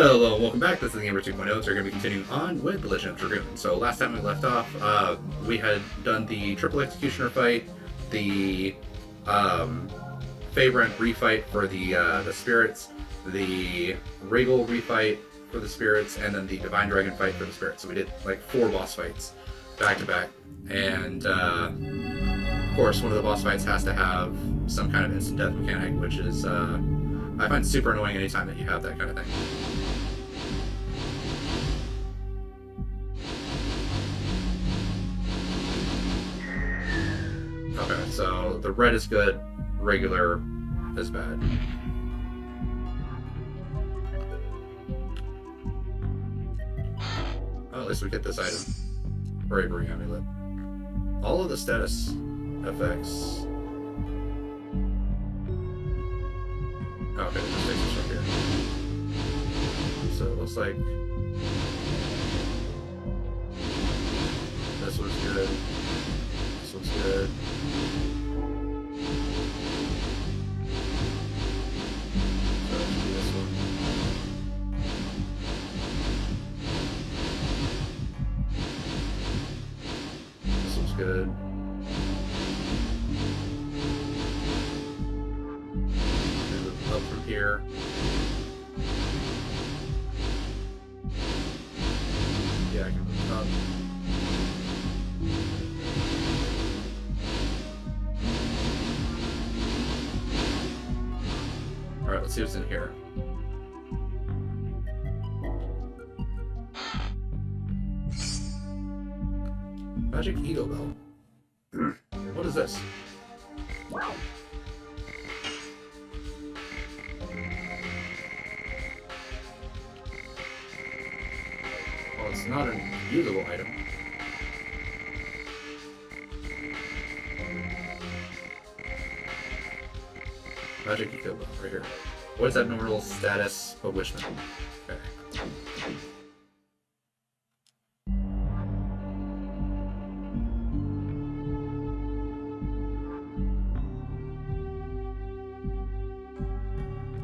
Hello, welcome back. This is Gamer 2.0. So we're going to be continuing on with the Legend of Dragoon. So last time we left off, we had done the triple executioner fight, the Favorant refight for the spirits, the Regal refight for the spirits, and then the Divine Dragon fight for the spirits. So we did like 4 boss fights back to back, and of course one of the boss fights has to have some kind of instant death mechanic, which is I find super annoying anytime that you have that kind of thing. Okay, so the red is good, regular is bad. Oh, at least we get this item. Bravery Amulet. All of the status effects. Okay, this takes us from here. So it looks like this one's good. This one's good. So this one. This one's good. Up from here. Yeah, I can move up. Alright, let's see what's in here. Magic Ego Bell. What is this? Well, it's not an usable item. Magic Ego Bell, right here. What is abnormal status bewitchment? Okay.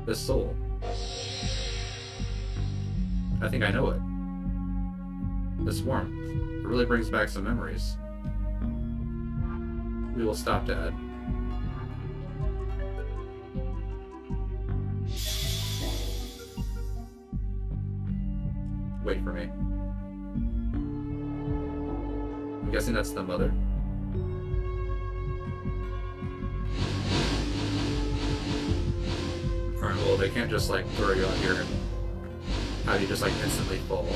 This soul. I think I know it. This warmth. It really brings back some memories. We will stop, Dad. Wait for me. I'm guessing that's the mother. Alright, well, they can't just like throw you out here and have you just like instantly fall.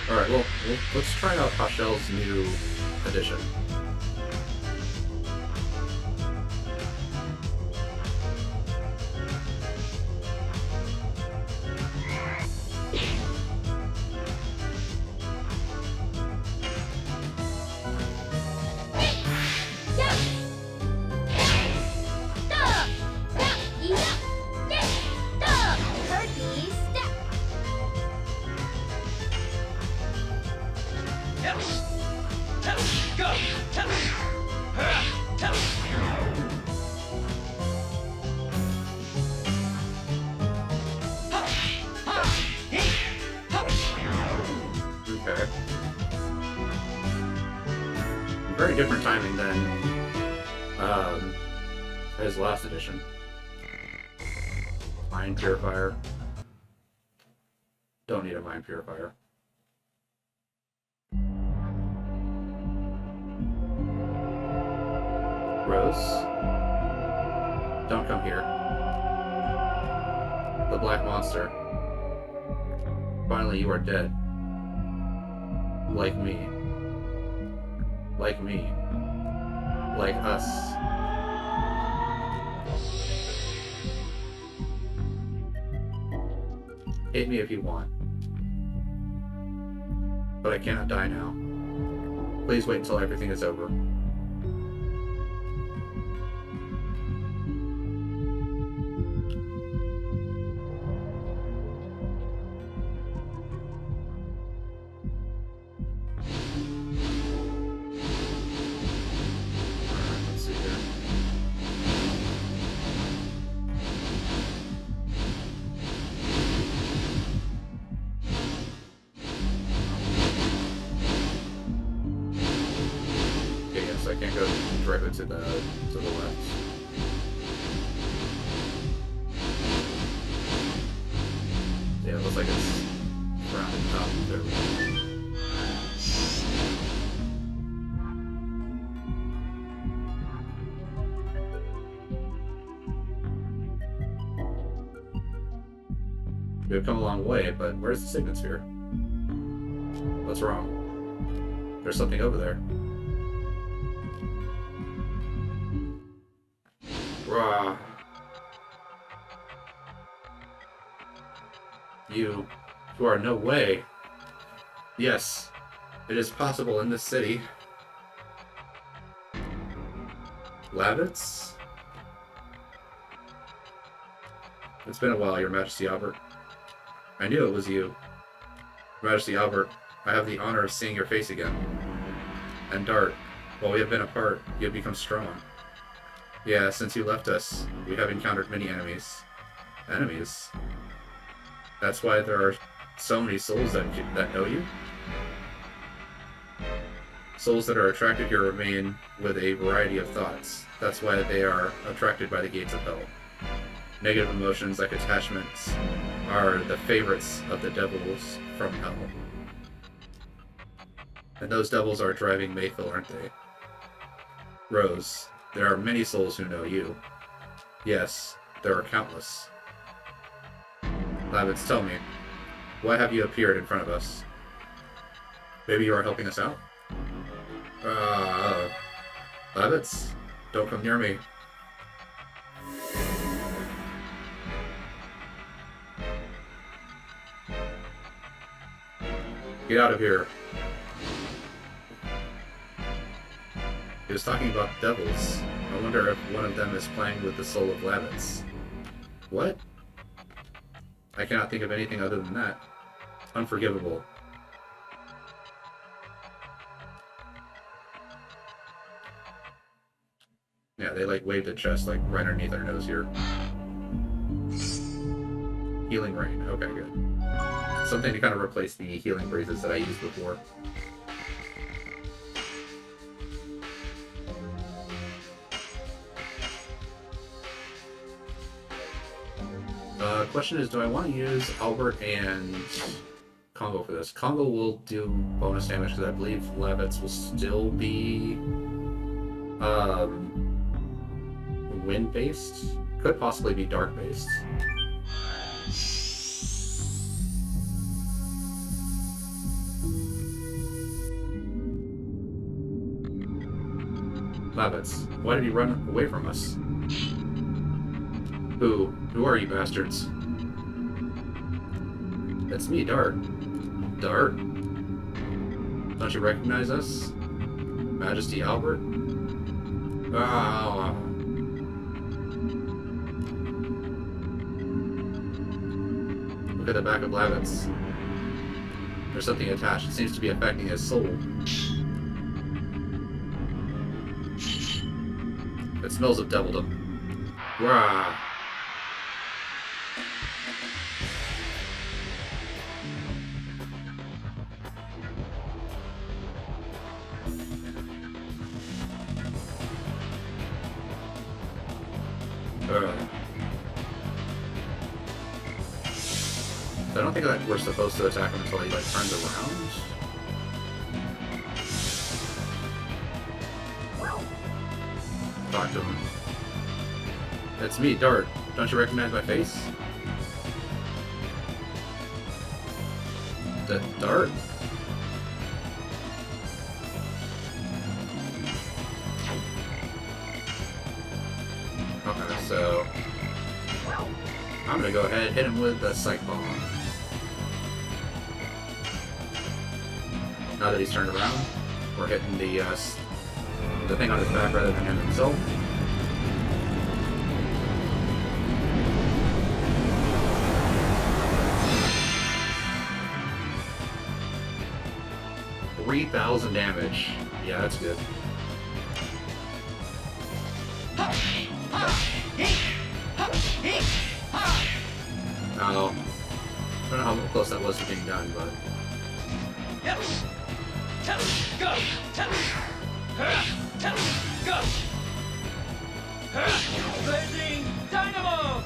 Alright, well, let's try out Hashel's new edition. Okay. Very different timing than his last edition. Mind Purifier. Don't need a Mind Purifier. Rose. Don't come here. The Black Monster. Finally, you are dead. Like me. Like me. Like us. Hate me if you want. but I cannot die now. Please wait until everything is over. Let's see here. Okay, yes, I can't go directly to the left. Yeah, it looks like it's rounded up. There we go. We've come a long way, but where's the signet sphere? What's wrong? There's something over there. Rah. You are no way. Yes, it is possible in this city. Lavitz? It's been a while, Your Majesty Albert. I knew it was you. Your Majesty Albert, I have the honor of seeing your face again. And Dart, while we have been apart, you have become strong. Yeah, since you left us, we have encountered many enemies. Enemies? That's why there are so many souls that know you? Souls that are attracted here remain with a variety of thoughts. That's why they are attracted by the gates of hell. Negative emotions like attachments are the favorites of the devils from hell. And those devils are driving Mayfield, aren't they? Rose, there are many souls who know you. Yes, there are countless. Lavitz, tell me, why have you appeared in front of us? Maybe you are helping us out? Lavitz, don't come near me. Get out of here. He was talking about devils. I wonder if one of them is playing with the soul of Lavitz. What? I cannot think of anything other than that. Unforgivable. Yeah, they like waved a chest like right underneath our nose here. Healing rain. Okay, good. Something to kind of replace the healing breezes that I used before. Question is, do I want to use Albert and Congo for this? Congo will do bonus damage because I believe Lavitz will still be wind-based. Could possibly be dark-based. Lavitz, why did he run away from us? Who are you bastards? It's me, Dart. Dart? Don't you recognize us? Majesty Albert? Ah. Look at the back of Lavitz. There's something attached. It seems to be affecting his soul. It smells of devildom. Rah! I don't think that we're supposed to attack him until he like turns around. Talk to him. It's me, Dart. Don't you recognize my face? Dart? Okay, so I'm gonna go ahead and hit him with the Psych Bomb. Now that he's turned around, we're hitting the thing on his back rather than him himself. $3,000 damage. Yeah, that's good. Oh, I don't know how close that was to being done, but. Blazing Dynamo!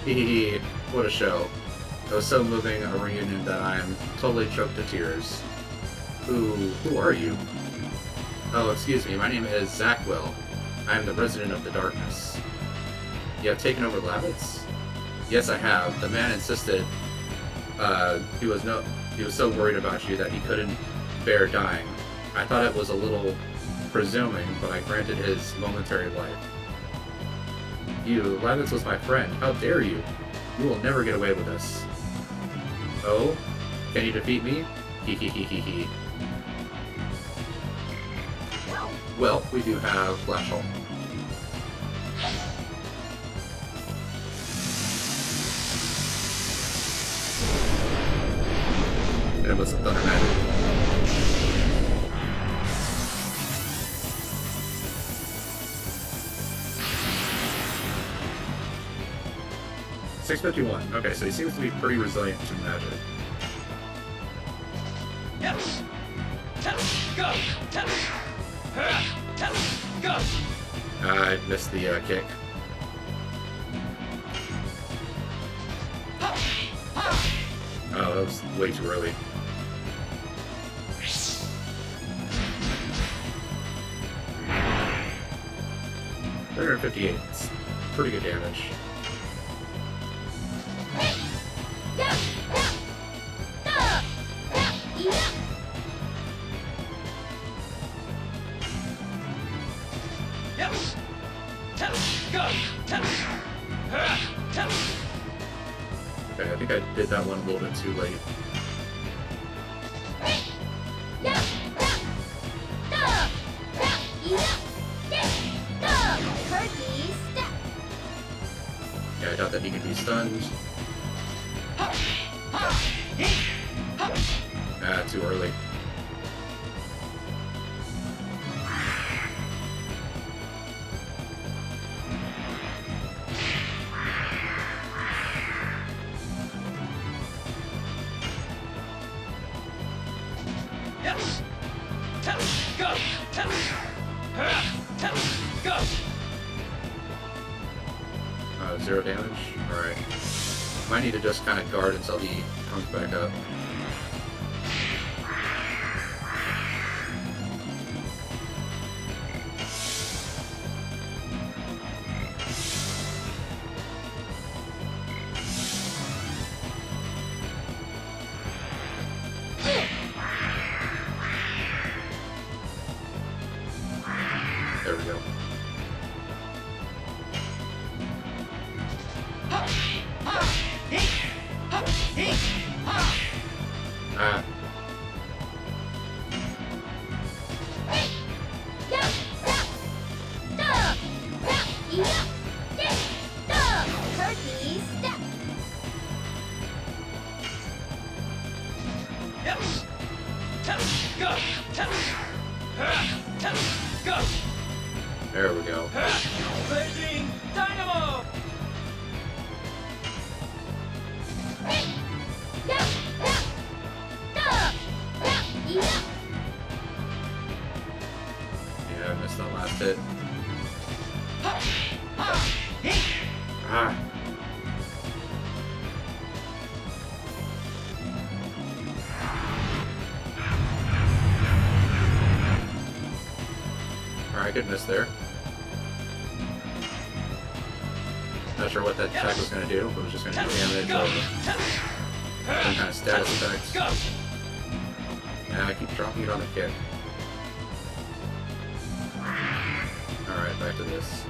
Hehehe, what a show. It was so moving a reunion that I'm totally choked to tears. Who are you? Oh, excuse me, my name is Zackwell. I am the resident of the darkness. You have taken over Lavitz? Yes, I have. The man insisted he was so worried about you that he couldn't bear dying. I thought it was a little presuming, but I granted his momentary life. You, Lavitz was my friend. How dare you? You will never get away with this. Oh? Can you defeat me? Hee. Well, we do have Flash Hole. And it was Thunder Magic. $651. Okay, so he seems to be pretty resilient to magic. Yes. Go. Go. I missed the kick. Oh, that was way too early. $358. It's pretty good damage. Okay, I think I did that one a little bit too late. Yeah, I doubt that he can be stunned. Ah, too early. Go. 0 damage? Alright. Might need to just kind of guard until he comes back up. There we go. Ah. There we go. Blazing Dynamo! Yeah, I missed that last hit. Ah. Alright, good miss there. Not sure what that attack was going to do, but it was just going to do damage or some kind of status effect. And I keep dropping it on the kick. Alright, back to this.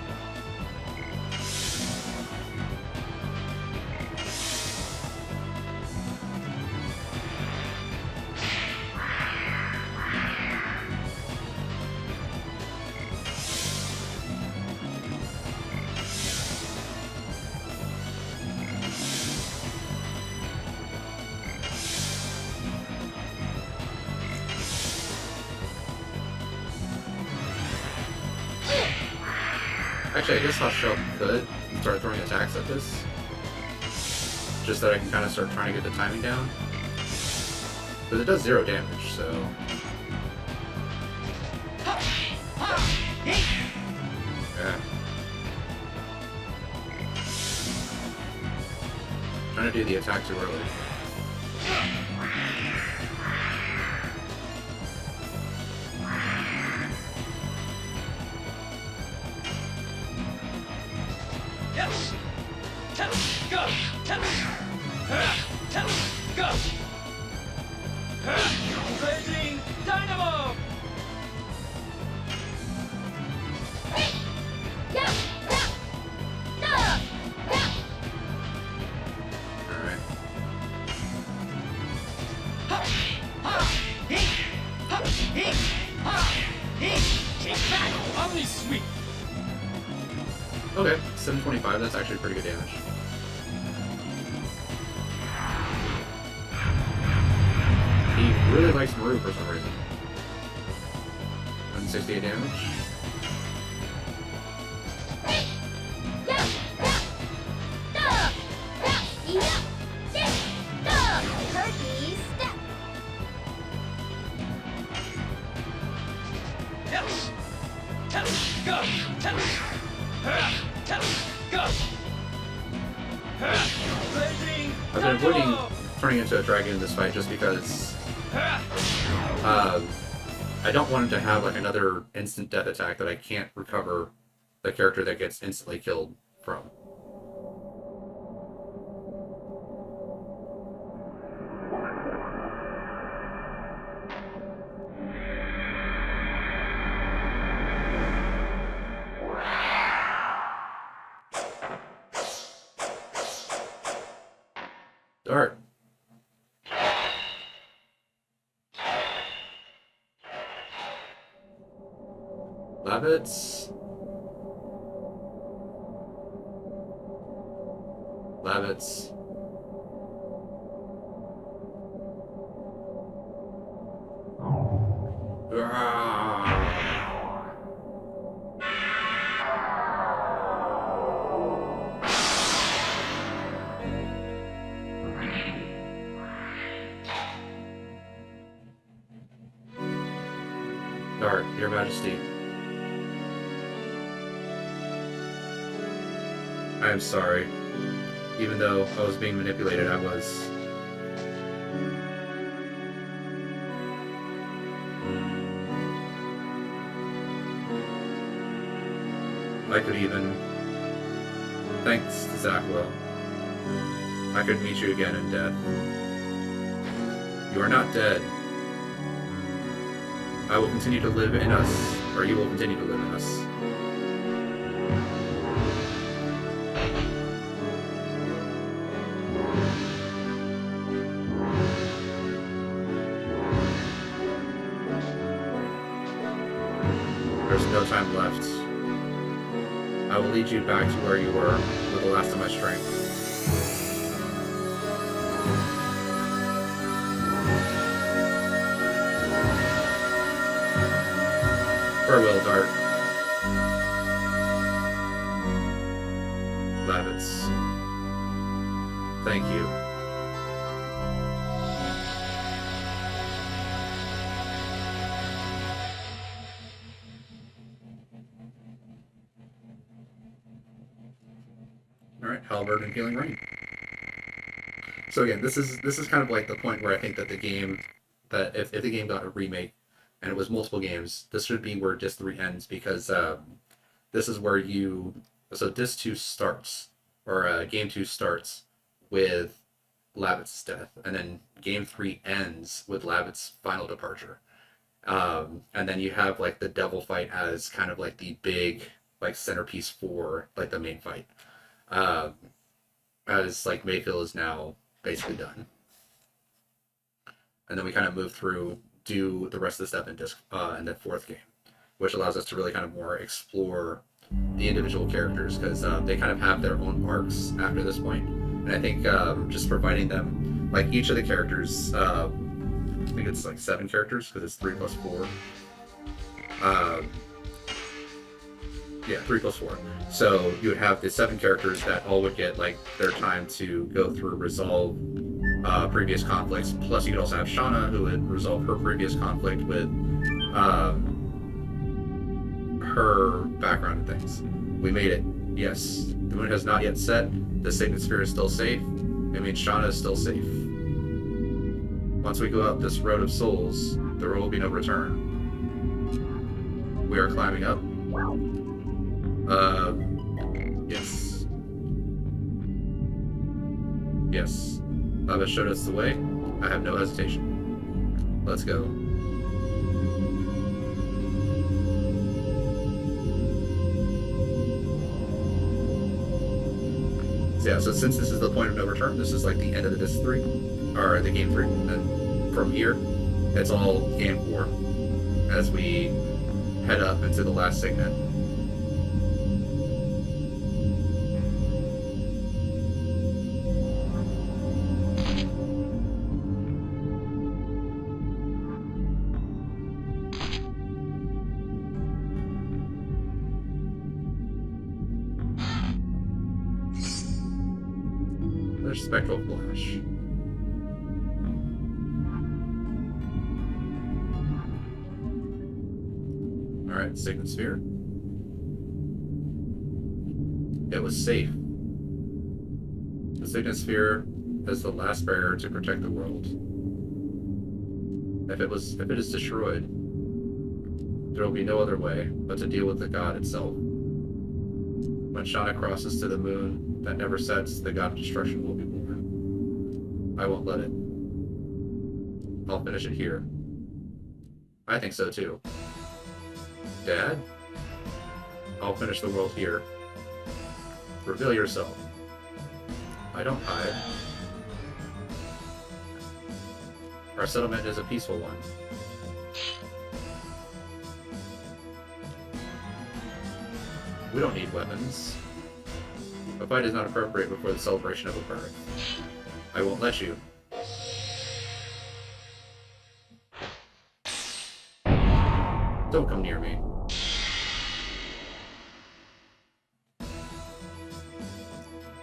Actually, I guess Hot Shell could start throwing attacks at this. Just that I can kind of start trying to get the timing down. But it does 0 damage, so... Yeah. Trying to do the attack too early. Blazing Dynamo! Alright. Omni Sweep! Okay, 725, that's actually pretty good damage. He really likes Maru for some reason. 168 damage. I've been avoiding turning into a dragon in this fight just because I don't want him to have like another instant death attack that I can't recover the character that gets instantly killed from. Dart. Lavitz. Lavitz. Dart, Your Majesty. I am sorry. Even though I was being manipulated, I was. I could even, thanks to Zakwell, I could meet you again in death. You are not dead. I will continue to live in us, or you will continue to live in us. There's no time left. I will lead you back to where you were with the last of my strength. Farewell, Dart. Lavitz. Thank you. Alright, Halberd and Healing Rain. So again, this is kind of like the point where I think that the game, that if the game got a remake and it was multiple games, this should be where Disc 3 ends, because this is where Disc 2 starts, or Game 2 starts with Lavitz's death, and then game 3 ends with Lavitz's final departure. And then you have like the devil fight as kind of like the big like centerpiece for like the main fight. Um, as like Mayfield is now basically done, and then we kind of move through, do the rest of the stuff in the fourth game, which allows us to really kind of more explore the individual characters because they kind of have their own arcs after this point. And I think just providing them, like each of the characters, I think it's like 7 characters because it's 3 plus 4. Yeah, 3 plus 4. So you would have the 7 characters that all would get like their time to go through, resolve previous conflicts. Plus, you could also have Shauna, who would resolve her previous conflict with her background and things. We made it. Yes, the moon has not yet set. The Signet Sphere is still safe. It means Shauna is still safe. Once we go up this road of souls, there will be no return. We are climbing up. Yes. Yes. Lava showed us the way. I have no hesitation. Let's go. So yeah, so since this is the point of no return, this is like the end of the disc 3, or the game 3, and from here, it's all game 4, as we head up into the last signet. There's Spectral Flash. Alright, Signet Sphere. It was safe. The Signet Sphere is the last barrier to protect the world. If it is destroyed, there will be no other way but to deal with the god itself. When Shauna crosses to the moon that never sets, the god of destruction will be born. I won't let it. I'll finish it here. I think so too. Dad? I'll finish the world here. Reveal yourself. I don't hide. Our settlement is a peaceful one. We don't need weapons. A fight is not appropriate before the celebration of a birth. I won't let you. Don't come near me.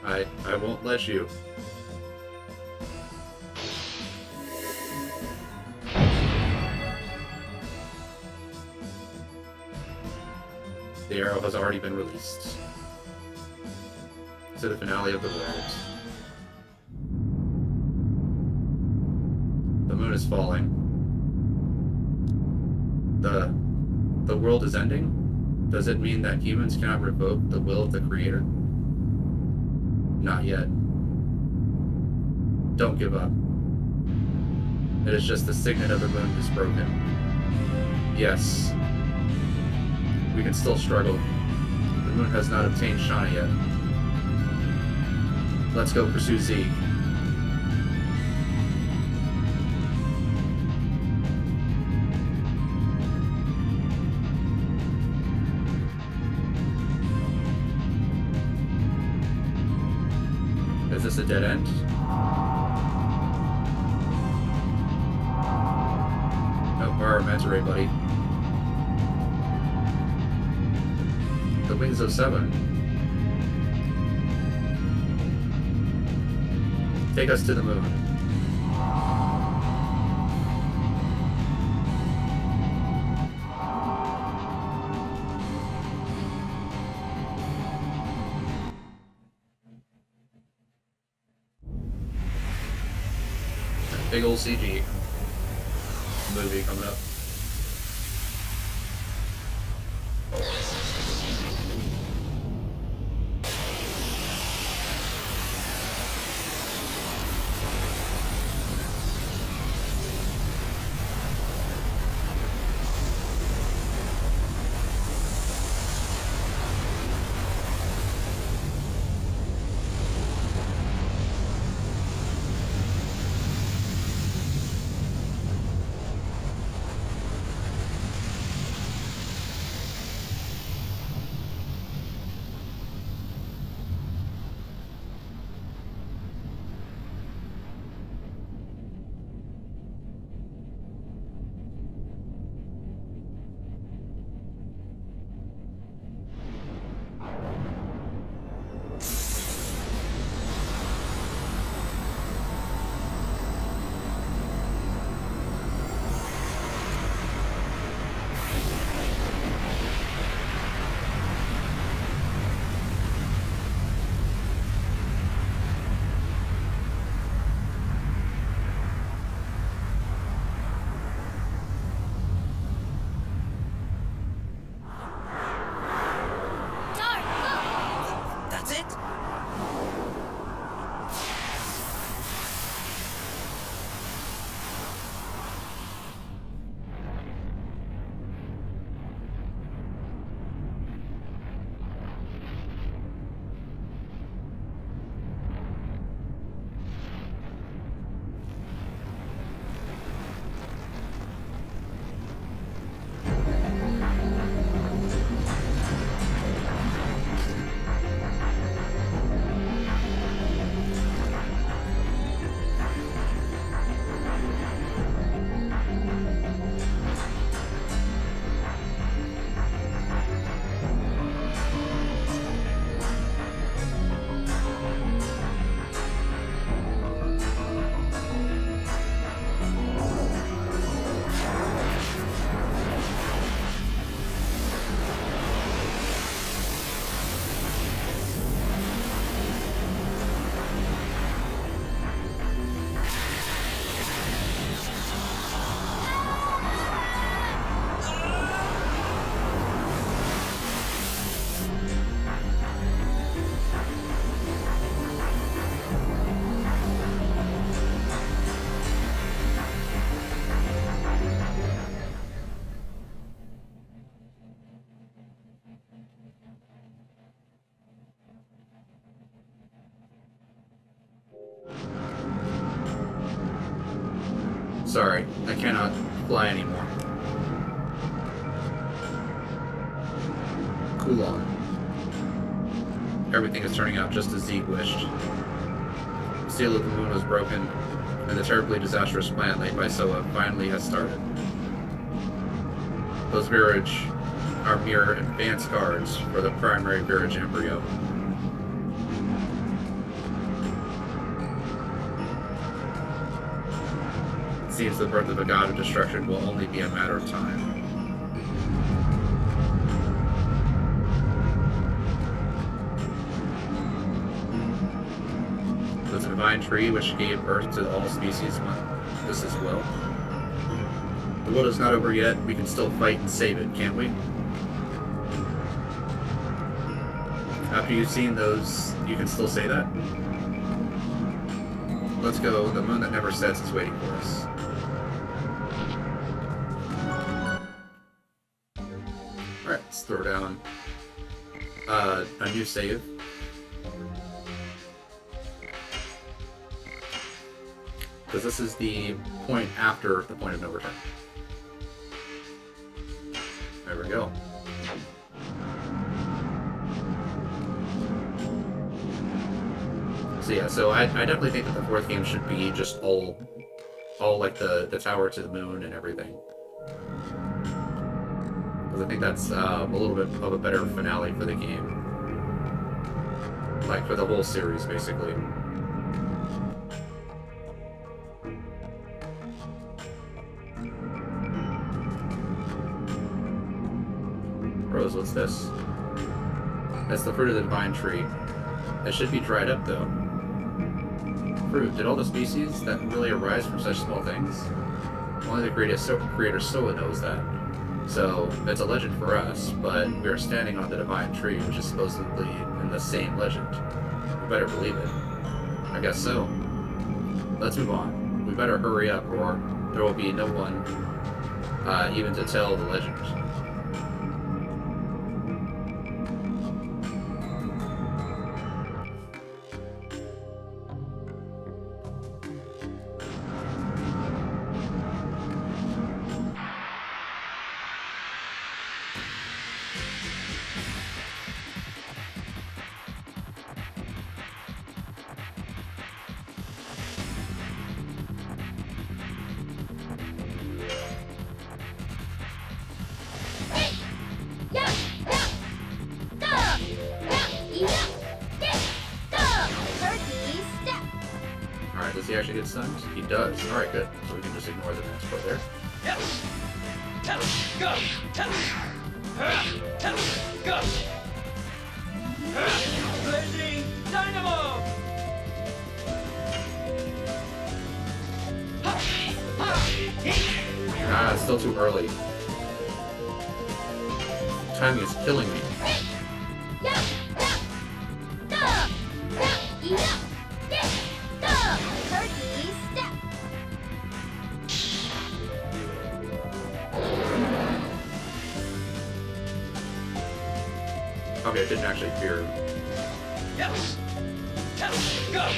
I won't let you. The arrow has already been released. To the finale of the world. The moon is falling. The world is ending? Does it mean that humans cannot revoke the will of the Creator? Not yet. Don't give up. It is just the signet of the moon is broken. Yes. We can still struggle. The moon has not obtained Shauna yet. Let's go pursue Zeke. Is this a dead end? No, bar mentor, buddy. The Wings of 7. Take us to the moon. Big old CG movie coming up. Sorry, I cannot fly anymore. Cool on. Everything is turning out just as Zeke wished. The seal of the moon was broken, and the terribly disastrous plan laid by Soa finally has started. Those Virage are mere advanced guards for the primary Virage embryo. It seems the birth of a god of destruction will only be a matter of time. The divine tree which gave birth to all species want this as well. The world is not over yet. We can still fight and save it, can't we? After you've seen those, you can still say that? Let's go. The moon that never sets is waiting for us. Alright, let's throw down a new save. Because this is the point after the point of no return. There we go. So yeah, so I definitely think that the fourth game should be just all like the tower to the moon and everything. Because I think that's a little bit of a better finale for the game. Like for the whole series, basically. Rose, what's this? That's the fruit of the divine tree. It should be dried up, though. Fruit. Did all the species that really arise from such small things? Only the creator Soa knows that. So, it's a legend for us, but we are standing on the divine tree, which is supposedly in the same legend. We better believe it. I guess so. Let's move on. We better hurry up, or there will be no one even to tell the legend. Alright, does he actually get stunned? He does. Alright, good. So we can just ignore the transport there. Go! Go! Blazing Dynamo! Ah, it's still too early. Timing is killing me. Okay, it didn't actually appear. Go! Go!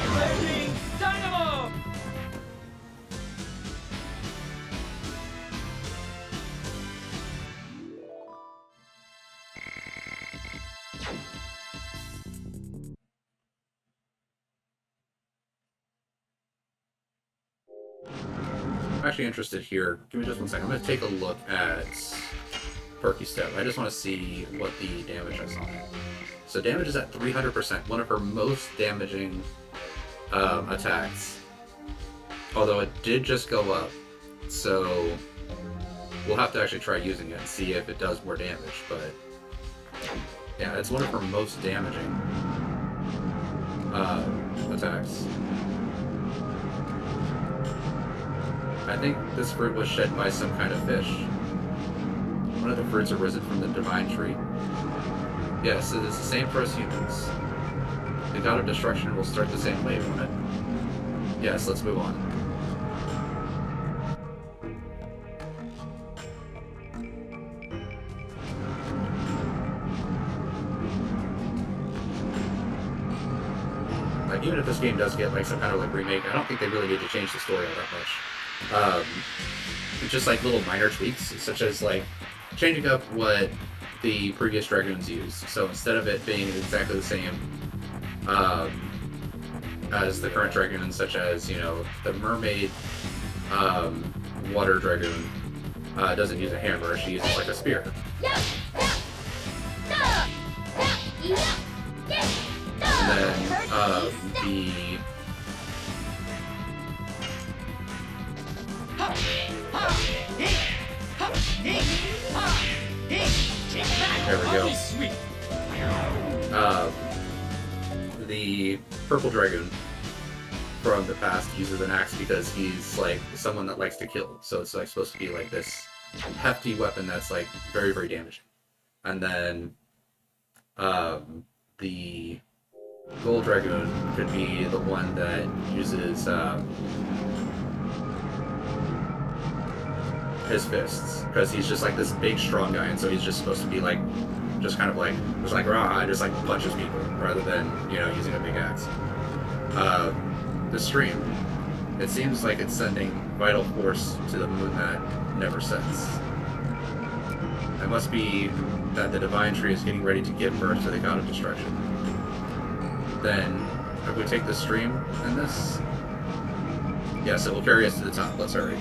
Blazing Dynamo! I'm actually interested here. Give me just one second. I'm going to take a look at Perky Step. I just want to see what the damage is on it. So damage is at 300%, one of her most damaging attacks. Although it did just go up, so we'll have to actually try using it and see if it does more damage. But yeah, it's one of her most damaging attacks. I think this fruit was shed by some kind of fish. One of the fruits arisen from the divine tree. Yes, it is the same for us humans. The god of destruction will start the same way, won't it? Yes, let's move on. if this game does get like some kind of like remake, I don't think they really need to change the story all that much. Just like little minor tweaks, such as like changing up what the previous Dragoons used. So instead of it being exactly the same as the current Dragoons, such as, you know, the Mermaid Water Dragoon doesn't use a hammer, she uses like a spear. And then there we go. The Purple Dragoon from the past uses an axe because he's like someone that likes to kill. So it's like supposed to be like this hefty weapon that's like very, very damaging. And then the Gold Dragoon could be the one that uses his fists, because he's just like this big, strong guy, and so he's just supposed to be like, just kind of like, just like rah, and just like punches people rather than, you know, using a big axe. The stream, it seems like it's sending vital force to the moon that never sets. It must be that the divine tree is getting ready to give birth to the god of destruction. Then, if we take the stream in this, yes, it will carry us to the top. Let's hurry.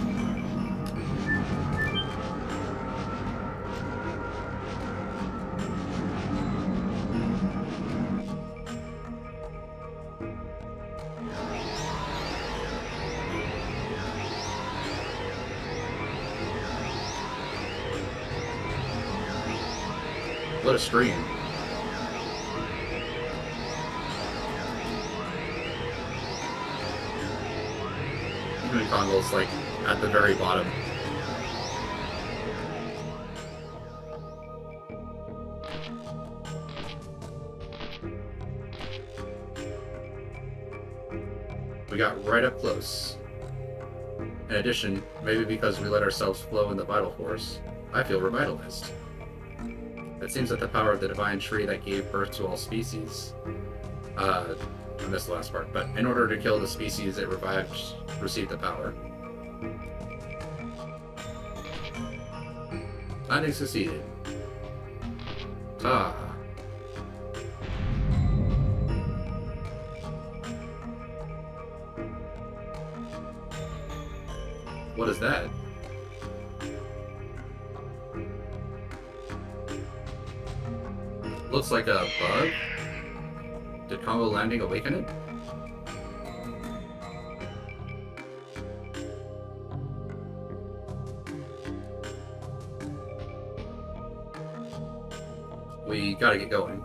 What a stream. Congol's like at the very bottom. We got right up close. In addition, maybe because we let ourselves flow in the vital force, I feel revitalized. It seems that the power of the divine tree that gave birth to all species, I missed the last part, but in order to kill the species it revived, received the power. Landing succeeded. Ah. What is that? Looks like a bug? Did Congo landing awaken it? We gotta get going.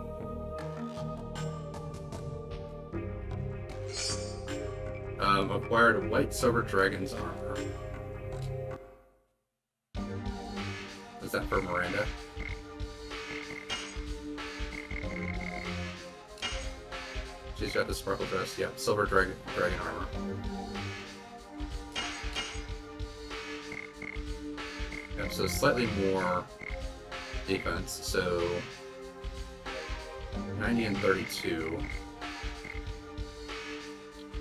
Acquired a white silver dragon's armor. Is that for Miranda? She's got the sparkle dress. Yeah, silver dragon armor. Yeah, so slightly more defense. So 90 and 32.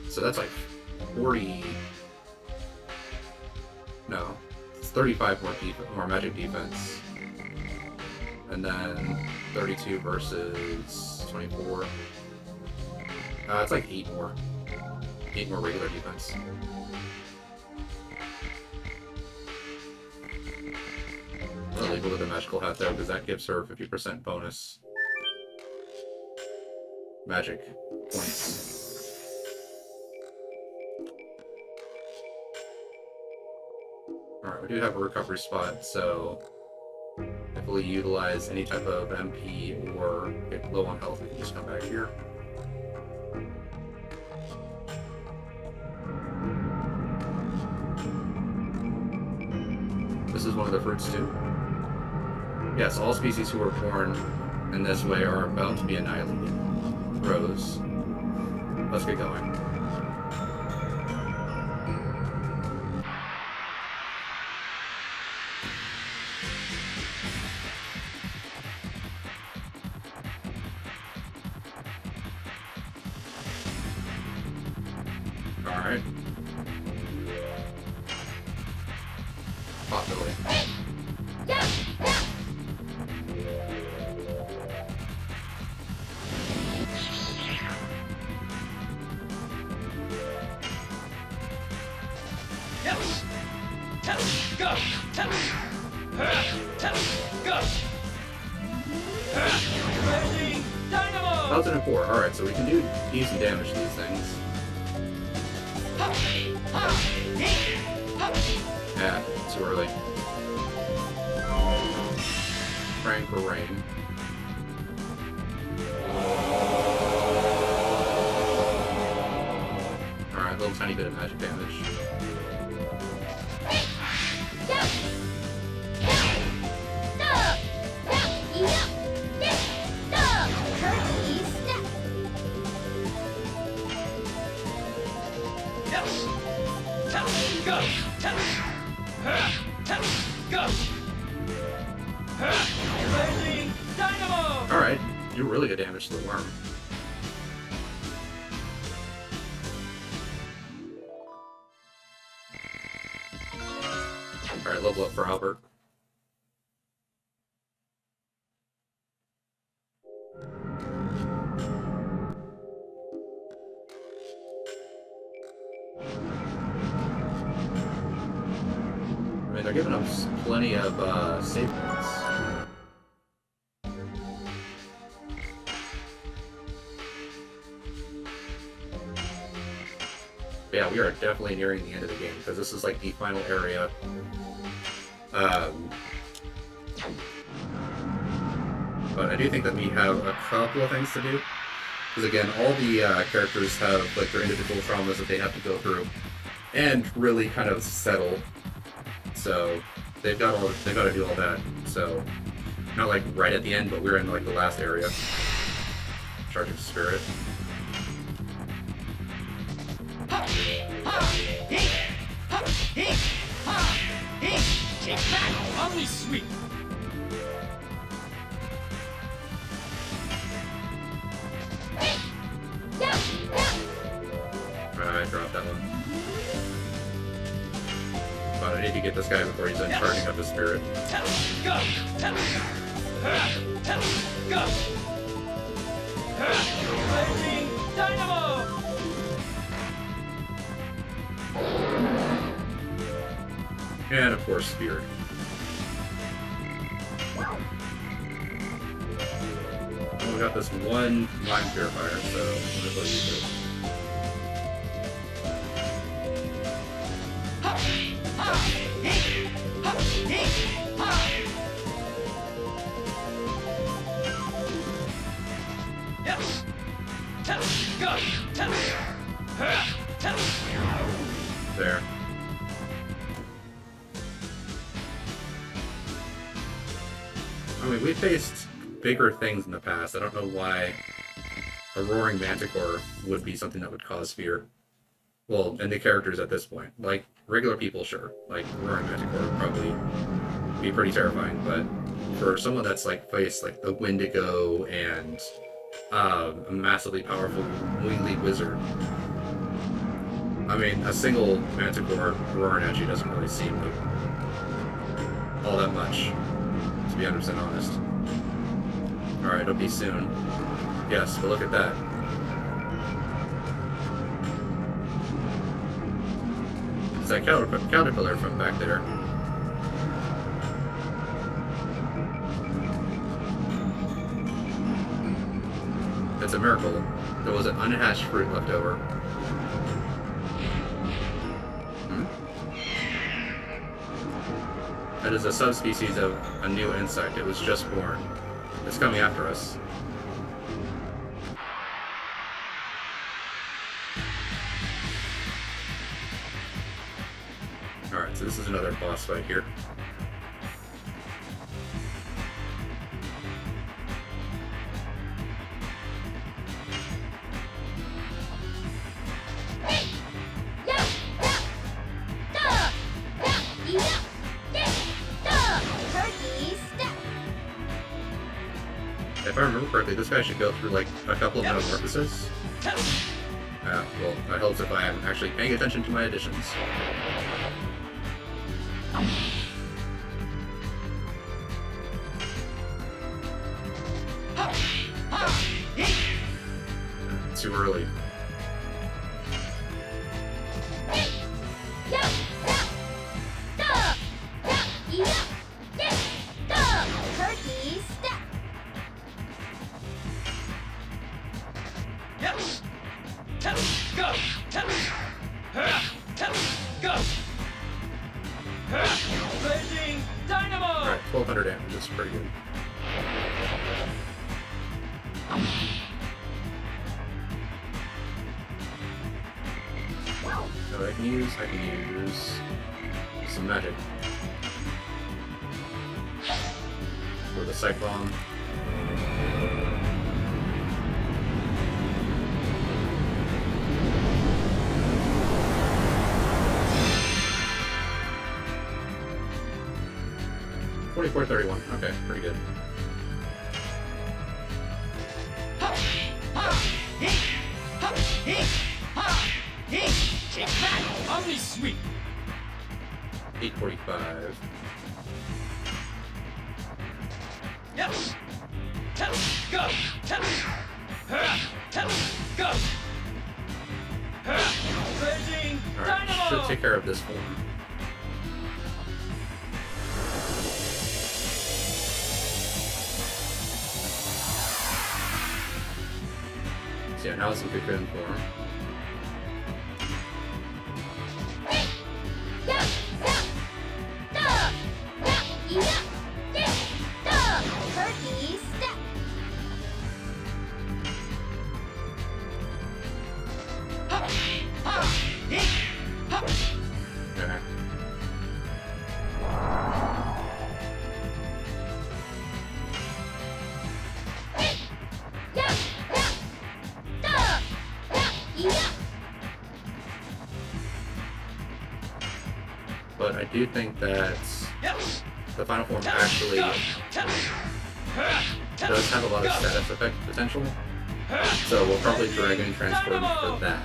So that's like 40. No, it's 35 more magic defense, and then 32 versus 24. It's like 8 more regular defense. I'll leave it with a magical hat though, because that gives her 50% bonus magic points. Alright, we do have a recovery spot, so if we utilize any type of MP or get low on health, we can just come back here. This is one of the fruits too. Yes, all species who are born in this way are about to be annihilated. Rose. Let's get going. Go! Go! Rising Dynamo! 1004. Alright, so we can do decent damage to these things. Yeah, too early. Praying for rain. Alright, a little tiny bit of magic damage. Go! Go! Rising Dynamo! Alright, you really good damage to the worm. Alright, level up for Albert. I mean, they're giving us plenty of save points. Yeah, we are definitely nearing the end of the game because this is like the final area. But I do think that we have a couple of things to do. Because again, all the characters have like their individual traumas that they have to go through and really kind of settle. So they've got to do all that. So not like right at the end, but we're in like the last area. Charging Spirit. Take that, only sweet. Alright, drop that one. But I need to get this guy before he's done charging up his spirit. Go! Go! Rising Dynamo! And of course, Spirit. Oh, we got this one Mind Purifier, so we'll just let you do it. There. I mean, we faced bigger things in the past. I don't know why a roaring manticore would be something that would cause fear. Well, and the characters at this point. Like, regular people, sure. Like, roaring manticore would probably be pretty terrifying, but for someone that's, like, faced, like, the Wendigo and a massively powerful wingly wizard, I mean, a single manticore roaring at you doesn't really seem like all that much, to be 100% honest. Alright, it'll be soon. Yes, but look at that. It's that caterpillar from back there. It's a miracle. There was an unhatched fruit left over. That is a subspecies of a new insect. It was just born. It's coming after us. Alright, so this is another boss fight here. If I remember correctly, this guy should go through like a couple of metamorphoses. Well, that helps if I am actually paying attention to my additions. Too early. pretty good. So I can use some magic. For the Cyclone. $44.31. Okay, pretty good. Take that! Omni sweep! $8.45. Yes! Go! Go! Raging Alright, should Dynamo! take care of this form. So yeah, now it's in cocoon form. Turkey step. Okay. But I do think that Yes! the final form actually does have a lot of status effect potential. So we'll probably Dragon Transform for that.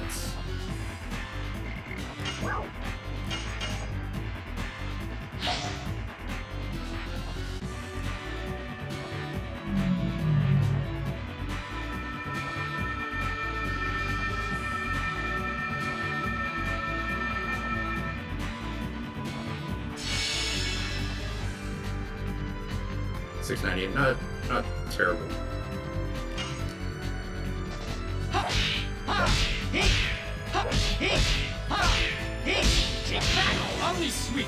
$6.98, not terrible. Take that! Omni sweep!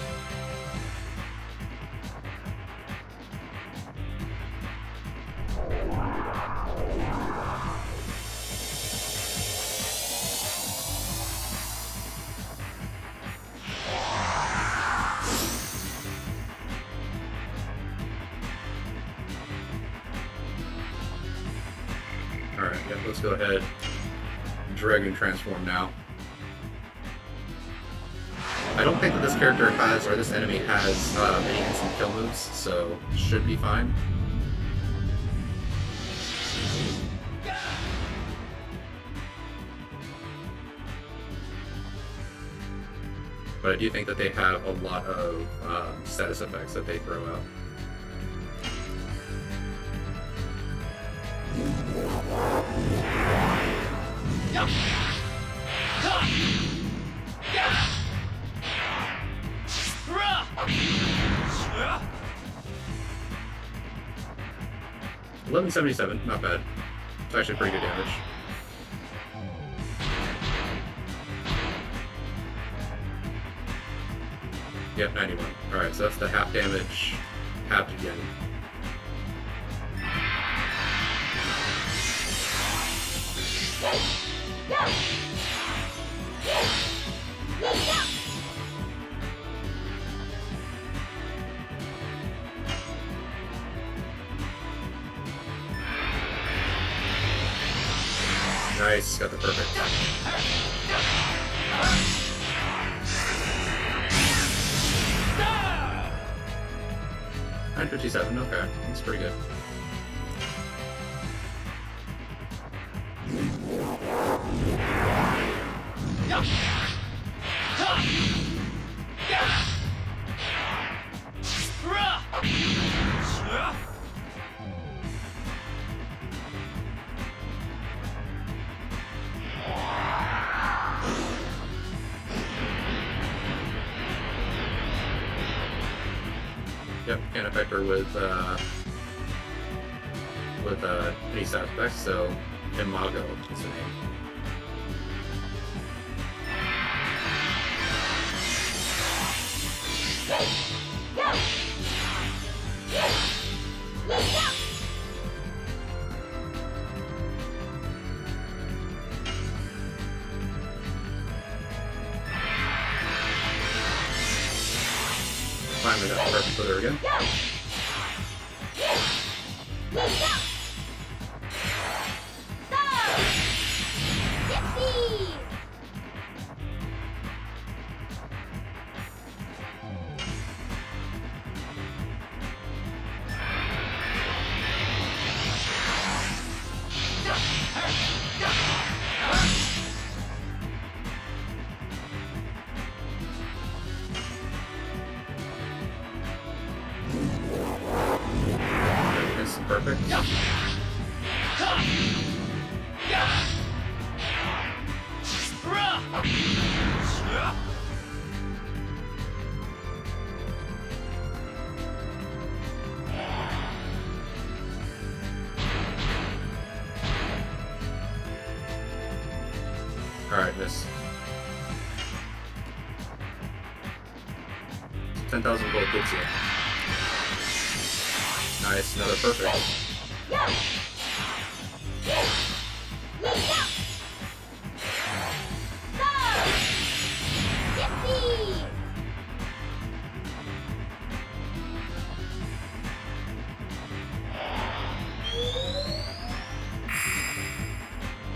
Alright, yeah, let's go ahead. Dragon Transform now. I don't think that this character has, or this enemy has, any instant kill moves, so should be fine. But I do think that they have a lot of status effects that they throw out. $11.77, not bad. It's actually pretty good damage. Yep, 91. Alright, so that's the half damage, halved again. Nice, got the perfect. $9.57, okay, that's pretty good. Yep, can't affect her with any side effects, so Imago is the name. finally got the perfect footer again. Instant perfect. Alright, miss. 10,000 gold gets you. Nice, another perfect.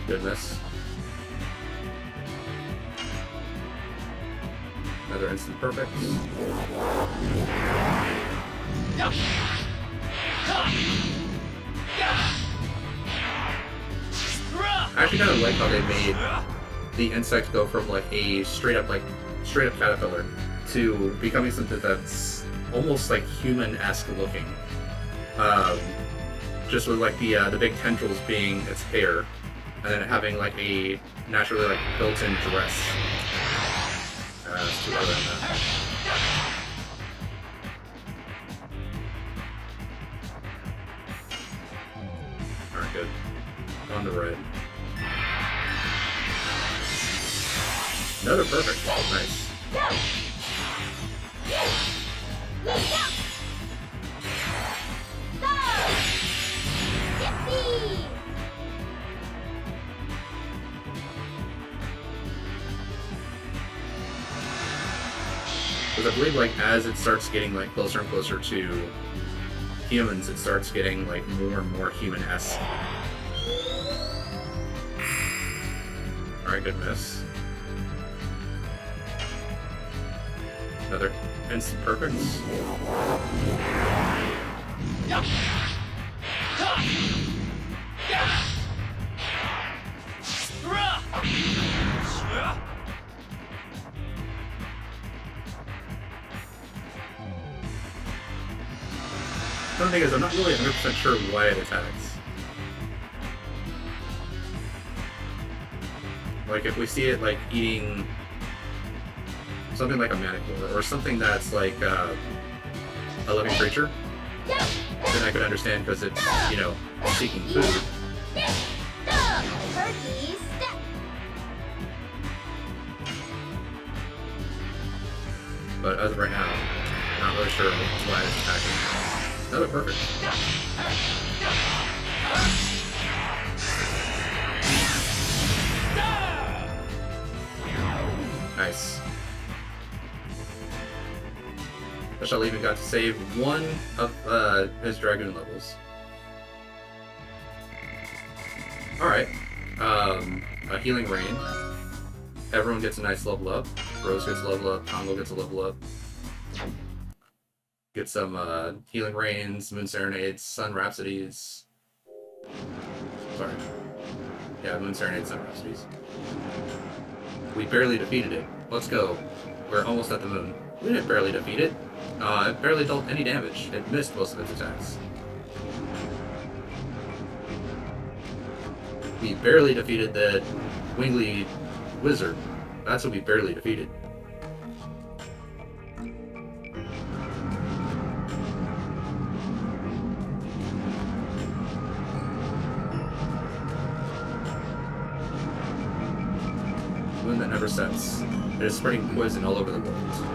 Good miss. Another instant perfect. I actually kind of like how they made the insect go from like a straight up caterpillar to becoming something that's almost like human-esque looking. Just with like the big tendrils being its hair, and then having like a naturally like built-in dress. It's too early on that. Alright, good. On to red. Another perfect. Nice. Because I believe like as it starts getting like closer and closer to humans, it starts getting like more and more human-esque. Alright, good miss. Another instant perfect. The thing is, I'm not really 100% sure why it attacks. Like, if we see it, like, eating something like a manticore, or something that's like a living creature, then I could understand because it's, you know, seeking food. But as of right now, I'm not really sure why it's attacking. Another perfect. Nice. Michelle even got to save one of his Dragoon levels. Alright. A healing rain. Everyone gets a nice level up. Rose gets a level up. Congo gets a level up. Get some healing rains, moon serenades, sun rhapsodies. Sorry. Yeah, moon serenades, sun rhapsodies. We barely defeated it. Let's go. We're almost at the moon. We didn't barely defeat it. It barely dealt any damage. It missed most of its attacks. We barely defeated the Wingly Wizard. That's what we barely defeated. Moon that never sets. It is spreading poison all over the world.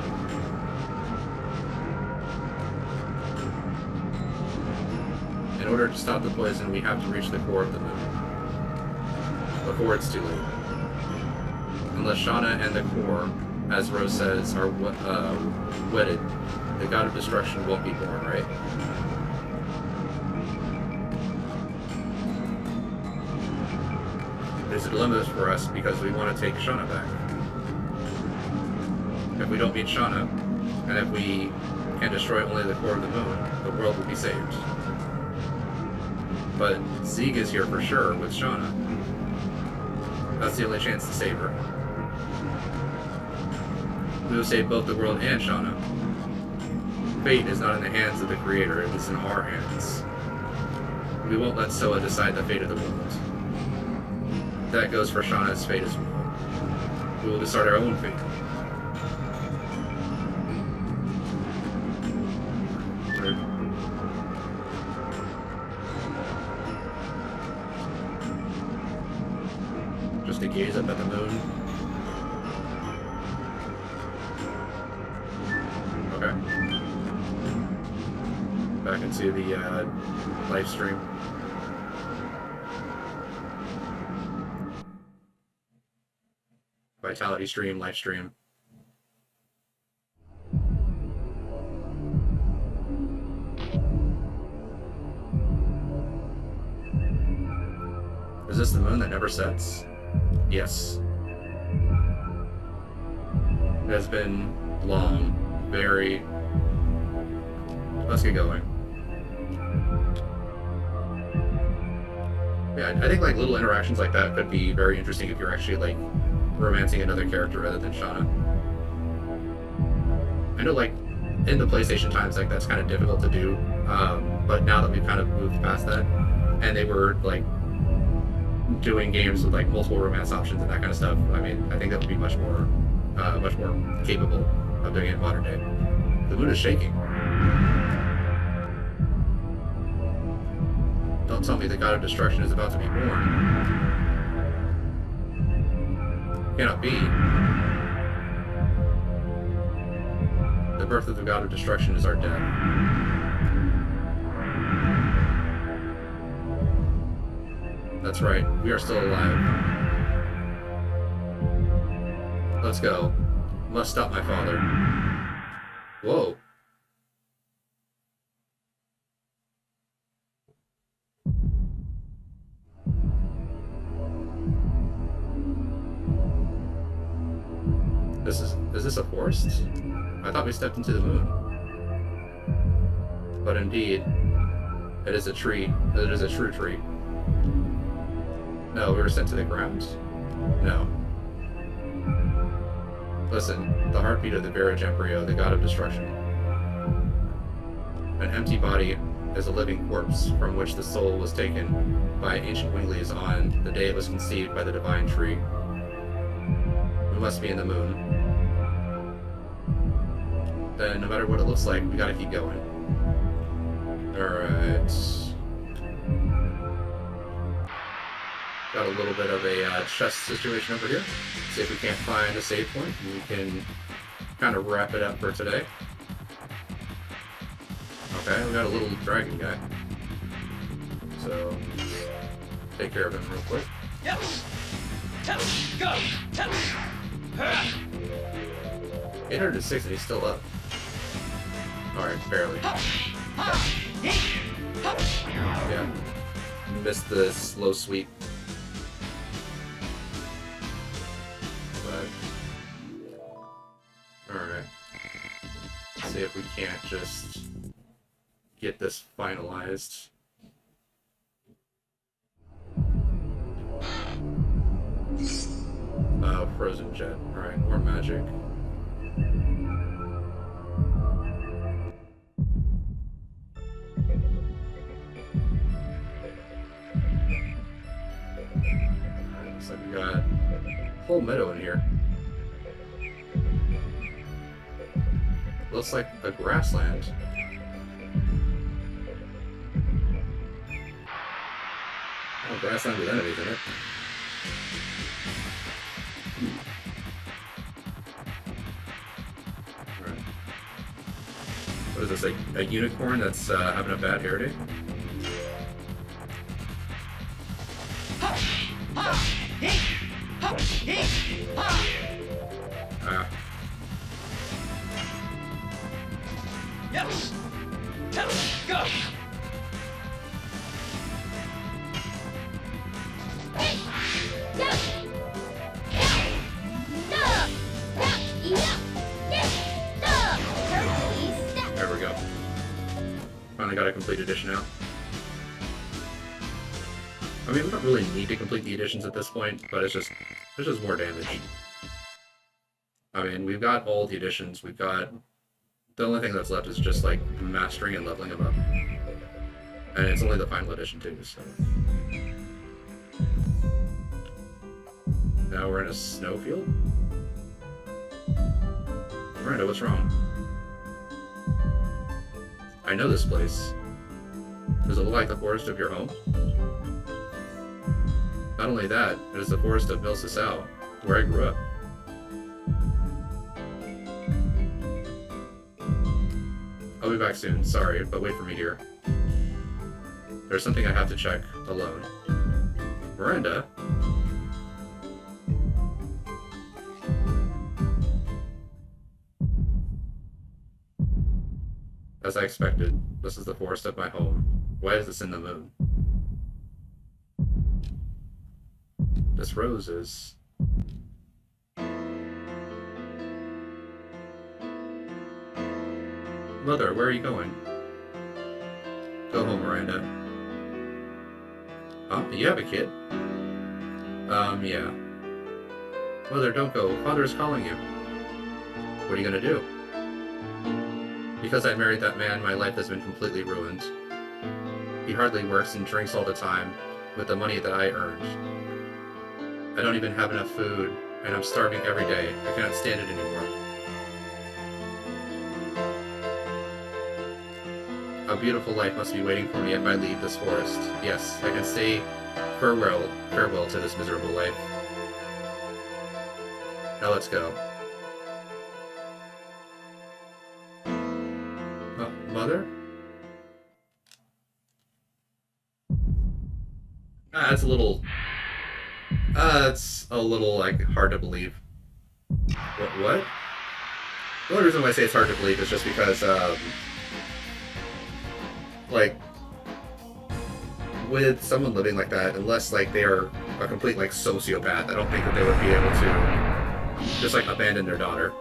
In order to stop the poison, we have to reach the core of the moon. Before it's too late. Unless Shauna and the core as Rose says, are wedded. The god of destruction won't be born, right? There's a dilemma for us because we want to take Shauna back. If we don't beat Shauna, and if we can destroy only the core of the moon, the world will be saved. But Zeke is here for sure with Shauna. That's the only chance to save her. We will save both the world and Shauna. Fate is not in the hands of the Creator, it is in our hands. We won't let Soa decide the fate of the world. That goes for Shauna's fate as well. We will decide our own fate. Just to gaze up at the moon. Okay. Back into the live stream. Vitality stream, live stream. Is this the moon that never sets? Yes. It has been long, very... Let's get going. Yeah, I think like little interactions like that could be very interesting if you're actually like romancing another character rather than Shauna. I know like in the PlayStation times like that's kind of difficult to do, but now that we've kind of moved past that, and they were like doing games with like multiple romance options and that kind of stuff, I mean, I think that would be much more capable of doing it in modern day. The moon is shaking. Don't tell me the god of destruction is about to be born. Cannot be. The birth of the god of destruction is our death. That's right, we are still alive. Let's go. Must stop my father. Whoa. Is this a forest? I thought we stepped into the moon. But indeed, it is a tree. It is a true tree. No, we were sent to the ground. No. Listen, the heartbeat of the Verage Embryo, the god of destruction. An empty body is a living corpse from which the soul was taken by ancient winglies on the day it was conceived by the divine tree. We must be in the moon. Then no matter what it looks like, we gotta keep going. Alright. Got a little bit of a chest situation over here. See if we can't find a save point. We can kind of wrap it up for today. Okay, we got a little dragon guy. So, take care of him real quick. Yep. Go. 806 and he's still up. Alright, barely. Yeah. Missed the slow sweep. But... Alright. See if we can't just get this finalized. Frozen jet. Alright, more magic. Looks like we got a whole meadow in here. Looks like a grassland. Oh, grassland with enemies in it. Alright. What is this, a unicorn that's having a bad hair day? Ah. Yes. Go. There we go. Finally got a complete edition out. I mean, we don't really need to complete the editions at this point, but it's just more damage. I mean, we've got all the editions. We've got the only thing that's left is just like mastering and leveling them up, and it's only the final edition too. So now we're in a snowfield. Miranda, what's wrong? I know this place. Does it look like the forest of your home? Not only that, it is the forest of Mil Sisao, where I grew up. I'll be back soon, sorry, but wait for me here. There's something I have to check, alone. Miranda? As I expected, this is the forest of my home. Why is this in the moon? This rose is... Mother, where are you going? Go home, Miranda. You have a kid? Yeah. Mother, don't go. Father is calling you. What are you gonna do? Because I married that man, my life has been completely ruined. He hardly works and drinks all the time with the money that I earned. I don't even have enough food, and I'm starving every day. I cannot stand it anymore. A beautiful life must be waiting for me if I leave this forest. Yes, I can say farewell to this miserable life. Now let's go. Mother? That's a little... it's a little, like, hard to believe. What? The only reason why I say it's hard to believe is just because, like, with someone living like that, unless, like, they're a complete, like, sociopath, I don't think that they would be able to just, like, abandon their daughter.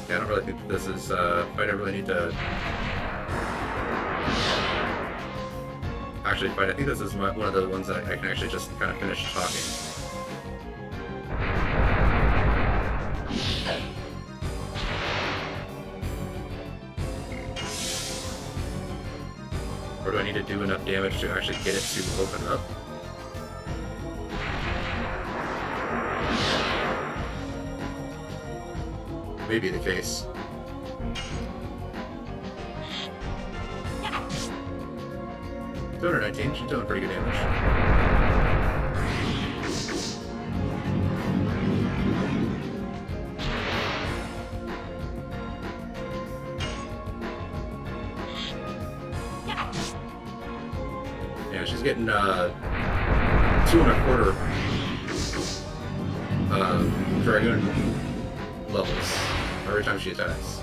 Yeah, I don't really think that this is, I don't really need to... Actually, I think this is one of the ones that I can actually just kind of finish talking. Or do I need to do enough damage to actually get it to open up? May be the case. Doing her 19, she's doing pretty good damage. Yeah, she's getting 2.25 Dragoon levels every time she attacks.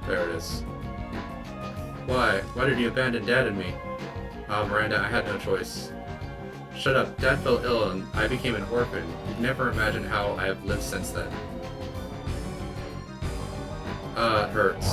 There it is. Why? Why did you abandon Dad and me? Miranda, I had no choice. Shut up. Dad fell ill and I became an orphan. You'd never imagine how I have lived since then. It hurts.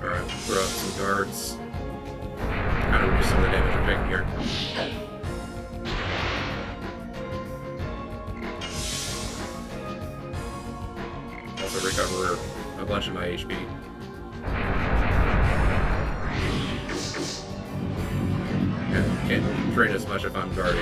Alright, throw out some guards. Kind of reduce some of the damage we're taking here. Also recover a bunch of my HP. can't drain as much if I'm guarding.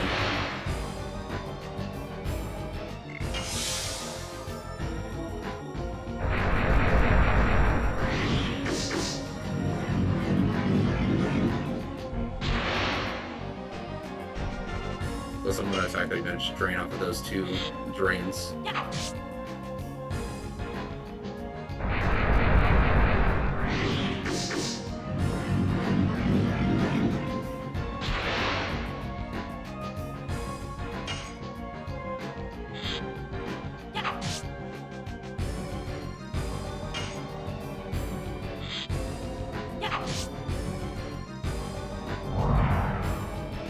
So someone attack that even drain off of those 2 drains.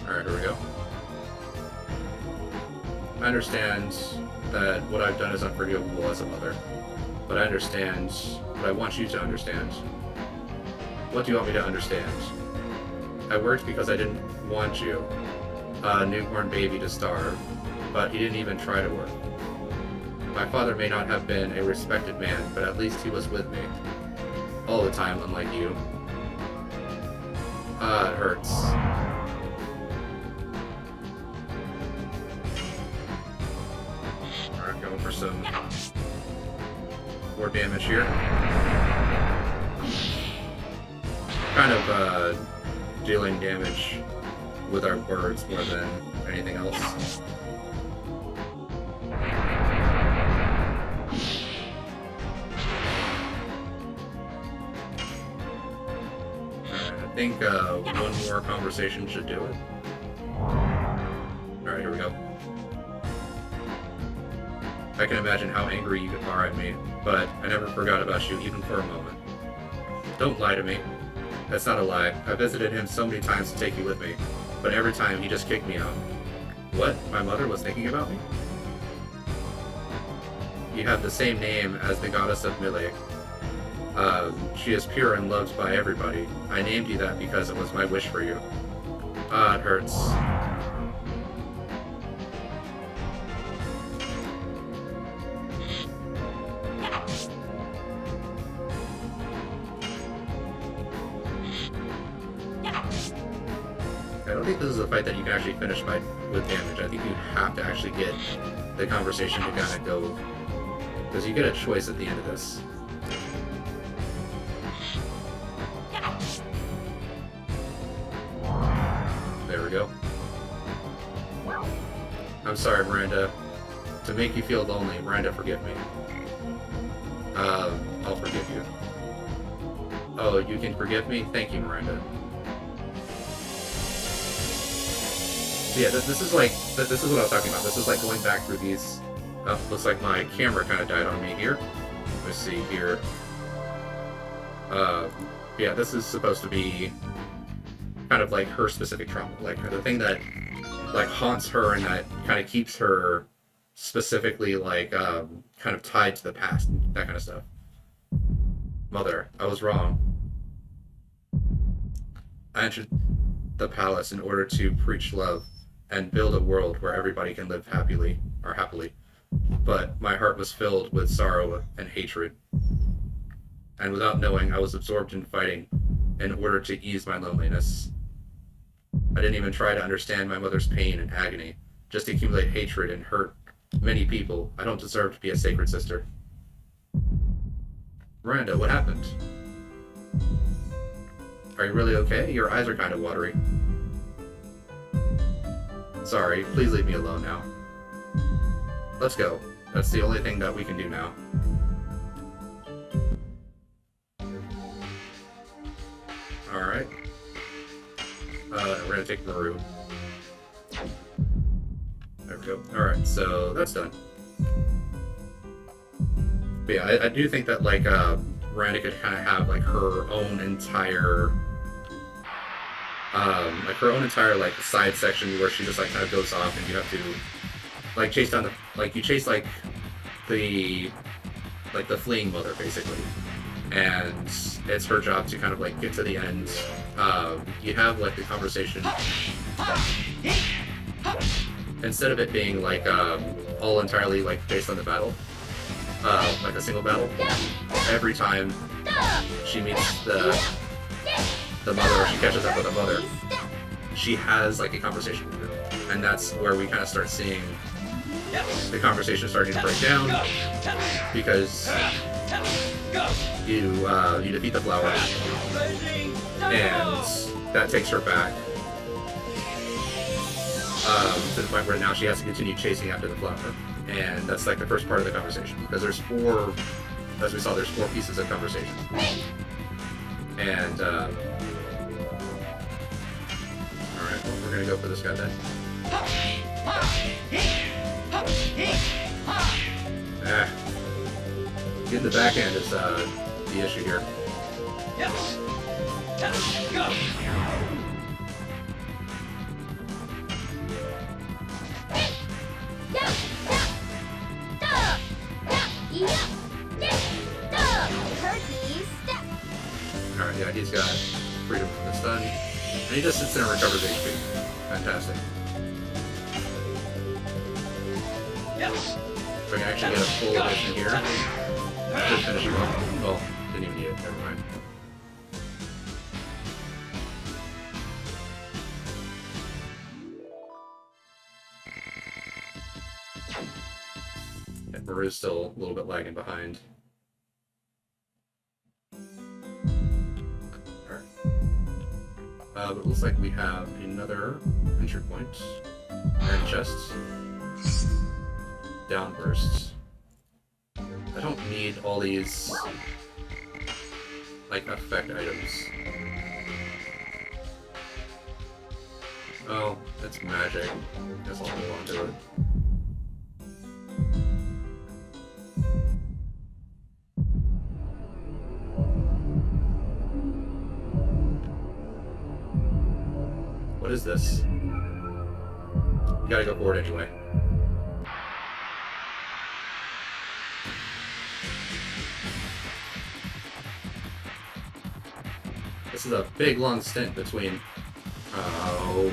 Alright, here we go. I understand that what I've done is unforgivable as a mother, but I understand what I want you to understand. What do you want me to understand? I worked because I didn't want you, a newborn baby, to starve, but he didn't even try to work. My father may not have been a respected man, but at least he was with me. All the time, unlike you. It hurts. Alright, going for some more damage here. Kind of dealing damage with our words more than anything else. I think one more conversation should do it. Alright, here we go. I can imagine how angry you are at me, but I never forgot about you even for a moment. Don't lie to me. That's not a lie. I visited him so many times to take you with me, but every time he just kicked me out. What? My mother was thinking about me? You have the same name as the goddess of Millie. She is pure and loved by everybody. I named you that because it was my wish for you. It hurts. I don't think this is a fight that you can actually finish with damage. I think you have to actually get the conversation to kind of go, because you get a choice at the end of this. There we go. I'm sorry, Miranda. To make you feel lonely, Miranda, forgive me. I'll forgive you. Oh, you can forgive me? Thank you, Miranda. Yeah, this is like, this is what I was talking about. This is like going back through these. Looks like my camera kind of died on me here. Let's see here. Yeah, this is supposed to be kind of like her specific trauma, like the thing that like haunts her and that kind of keeps her specifically like kind of tied to the past, that kind of stuff. Mother, I was wrong. I entered the palace in order to preach love and build a world where everybody can live happily. But my heart was filled with sorrow and hatred. And without knowing, I was absorbed in fighting in order to ease my loneliness. I didn't even try to understand my mother's pain and agony, just accumulate hatred and hurt many people. I don't deserve to be a sacred sister. Miranda, what happened? Are you really okay? Your eyes are kind of watery. Sorry, please leave me alone now. Let's go. That's the only thing that we can do now. Alright. We're gonna take Maru. There we go. Alright, so that's done. But yeah, I do think that like Miranda could kind of have like her own entire like side section where she just like kind of goes off and you have to like chase down the you chase like the fleeing mother basically, and it's her job to kind of like get to the end. You have like the conversation instead of it being like all entirely like based on the battle, like a single battle. Every time she meets the mother, or she catches up with the mother, she has like a conversation with him, and that's where we kind of start seeing the conversation starting to break down because you defeat the flower, and that takes her back to the point where now she has to continue chasing after the flower, and that's like the first part of the conversation because there's four, as we saw, there's four pieces of conversation, and all right, well, we're gonna go for this guy then. Getting the backhand is the issue here. Go. Alright, yeah, he's got freedom from the stun. And he just sits there and recovers HP. Fantastic. If I can actually get a full edition here, should finish him off. Well, didn't even need it, never mind. Yeah, Maru's still a little bit lagging behind. But it looks like we have another entry point. Iron chests. Downbursts. I don't need all these, like, effect items. Oh, that's magic. Guess I'll hold on to it. What is this? You gotta go for it anyway. This is a big long stint between... Oh...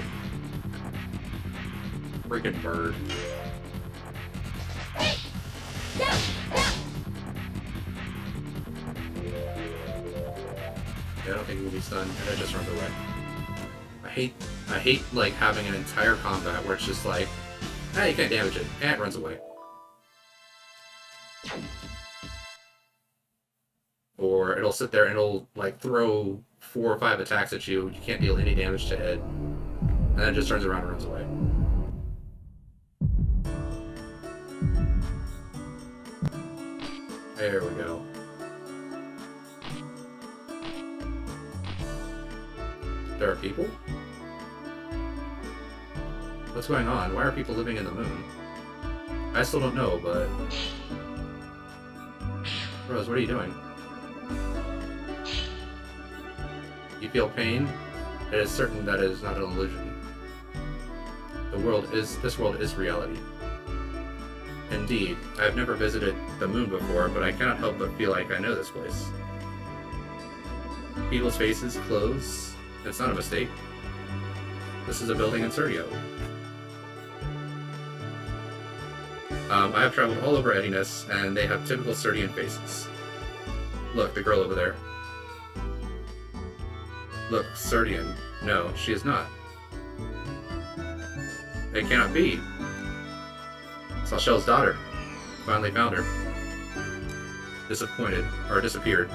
Freaking bird. Yeah, I don't think it will be stunned, and it just runs away. I hate like having an entire combat where it's just like, ah, you can't damage it, and it runs away. Or it'll sit there and it'll like throw 4 or 5 attacks at you, you can't deal any damage to it, and then it just turns around and runs away. There we go. There are people? What's going on? Why are people living in the moon? I still don't know, but... Rose, what are you doing? You feel pain? It is certain that it is not an illusion. This world is reality. Indeed, I have never visited the moon before, but I cannot help but feel like I know this place. People's faces, clothes... It's not a mistake. This is a building in Serdio. I have traveled all over Ediness, and they have typical Serdian faces. Look, the girl over there. Look, Serdian. No, she is not. It cannot be. Salshel's daughter. Finally found her. Disappointed, or disappeared.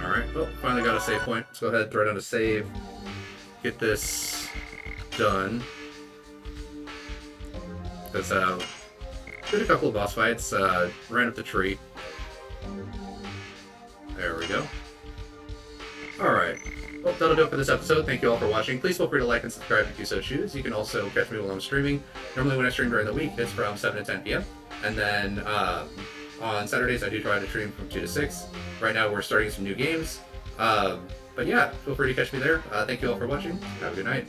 Alright, well, finally got a save point. Let's go ahead and throw down a save. Get this done. Because, did a couple of boss fights, ran up the tree. There we go. Alright. Well, that'll do it for this episode. Thank you all for watching. Please feel free to like and subscribe if you so choose. You can also catch me while I'm streaming. Normally when I stream during the week, it's from 7 to 10 p.m. And then, on Saturdays, I do try to stream from 2 to 6. Right now, we're starting some new games. But yeah, feel free to catch me there. Thank you all for watching. Have a good night.